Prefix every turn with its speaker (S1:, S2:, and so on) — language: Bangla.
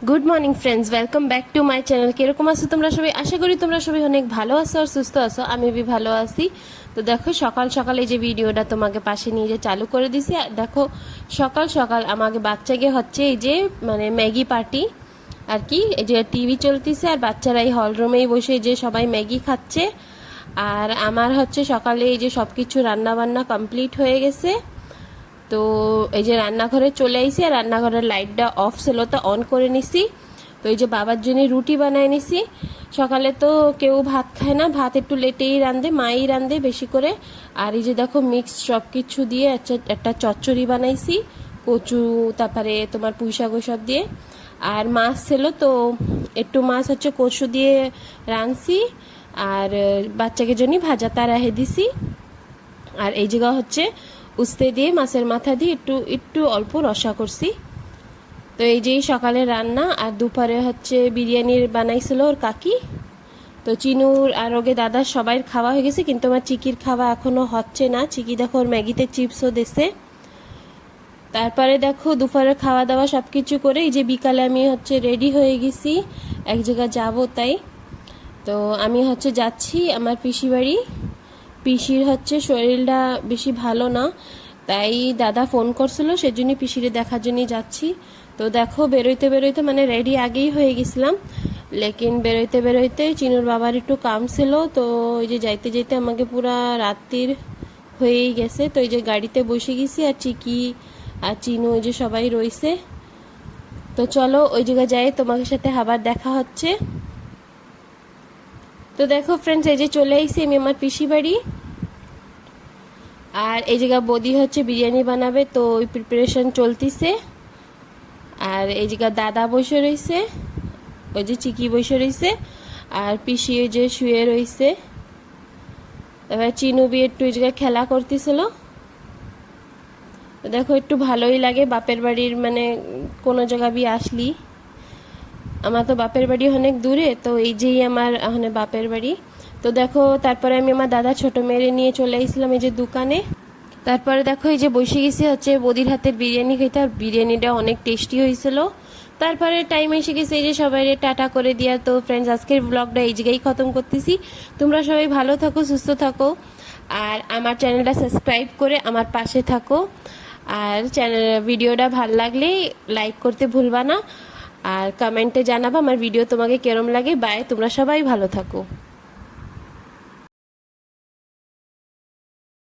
S1: Good morning friends, welcome back to my channel. কিরকম আছো তোমরা সবাই? আশা করি তোমরা সবাই অনেক ভালো আছো আর সুস্থ আছো। আমি भी ভালো আছি। তো দেখো সকাল সকাল এই যে ভিডিওটা তোমাকে পাশে নিয়ে যে চালু করে দিছি। দেখো সকাল সকাল আমাকে বাচ্চাকে হচ্ছে এই যে মানে ম্যাগি পার্টি আর কি, এই যে টিভি চলতেছে আর বাচ্চারা এই হল রুমেই বসে যে সবাই ম্যাগি খাচ্ছে। আর আমার হচ্ছে সকালে এই যে সব কিছু রান্না বান্না কমপ্লিট হয়ে গেছে। তো এই যে রান্নাঘরে চলে আইছি আর রান্নাঘরের লাইটটা অফ ছিল তো অন করে নিছি। তো এই যে বাবার জন্য রুটি বানাই নিছি। সকালে তো কেউ ভাত খায় না, ভাত একটু লেটেই রাঁধে, মাই রাঁধে বেশি করে। আর এই যে দেখো মিক্স সব কিছু দিয়ে একটা চচ্চড়ি বানাইছি, কচু তারপরে তোমার পুঁই শাক সব দিয়ে। আর মাছ ছিল তো একটু মাছ হচ্ছে কচু দিয়ে রাঁধছি আর বাচ্চাকে জন্য ভাজা তারাহে দিছি। আর এই জায়গা হচ্ছে উস্তে দিয়ে মাছের মাথা দিয়ে একটু একটু অল্প রসা করছি। তো এই যেই সকালে রান্না। আর দুপুরে হচ্ছে বিরিয়ানির বানাইছিল ওর কাকি। তো চিনুর আর ওকে দাদার সবাই খাওয়া হয়ে গেছে, কিন্তু আমার চিকির খাওয়া এখনো হচ্ছে না। চিকি দেখো ওর ম্যাগিতে চিপসও দিছে। তারপরে দেখো দুপুরে খাওয়া দাওয়া সব কিছু করে এই যে বিকালে আমি হচ্ছে রেডি হয়ে গেছি, এক জায়গায় যাবো তাই। তো আমি হচ্ছে যাচ্ছি আমার পিসি বাড়ি। পিসির হচ্ছে শরীরটা বেশি ভালো না, তাই দাদা ফোন করছিল, সেজন্য পিসিরে দেখার জন্য যাচ্ছি। তো দেখো বেরোইতে বেরোইতে মানে রেডি আগেই হয়ে গেছিলাম, লেকিন বেরোইতে বেরোইতে চিনুর বাবার একটু কাম ছিল। তো ওই যে যাইতে যাইতে আমাকে পুরা রাত্রির হয়েই গেছে। তো এই যে গাড়িতে বসে গেছি আর চিকি আর চিনু ওই যে সবাই রয়েছে। তো চলো ওই জায়গায় যাই, তোমাদের সাথে আবার দেখা হচ্ছে। তো দেখো ফ্রেন্ডস এই যে চলে আইছি আমি আমার পিসি বাড়ি। আর এই জায়গা বৌদি হচ্ছে বিরিয়ানি বানাবে, তো ওই প্রিপারেশন চলতিছে। আর এই জায়গা দাদা বসে রয়েছে, ওই যে চিকি বসে রয়েছে, আর পিসি ওই যে শুয়ে রয়েছে। এবার চিনু বি একটু ওই জায়গায় খেলা করতেছিল। দেখো একটু ভালোই লাগে বাপের বাড়ির মানে কোনো জায়গা বি আসলি। আমার তো বাপের বাড়ি অনেক দূরে, তো এই যেই আমার ওখানে বাপের বাড়ি। তো দেখো তারপরে আমি আমার দাদা ছোট মেয়েরে নিয়ে চলে আসলাম এই যে দোকানে। তারপরে দেখো এই যে বসে গেছি হচ্ছে বদির হাতের বিরিয়ানি খেতে, আর বিরিয়ানিটা অনেক টেস্টি হয়েছিল। তারপরে টাইম এসে গেছে এই যে সবাই টাটা করে দিয়া। তো ফ্রেন্ডস আজকের ব্লগটা এই জায়গায় খতম করতেছি। তোমরা সবাই ভালো থাকো, সুস্থ থাকো, আর আমার চ্যানেলটা সাবস্ক্রাইব করে আমার পাশে থাকো। আর চ্যানেল ভিডিওটা ভালো লাগলে লাইক করতে ভুলবা না, আর কমেন্টে জানাবা আমার ভিডিও তোমাকে কেরম লাগে। বাই, তোমরা সবাই ভালো থাকো।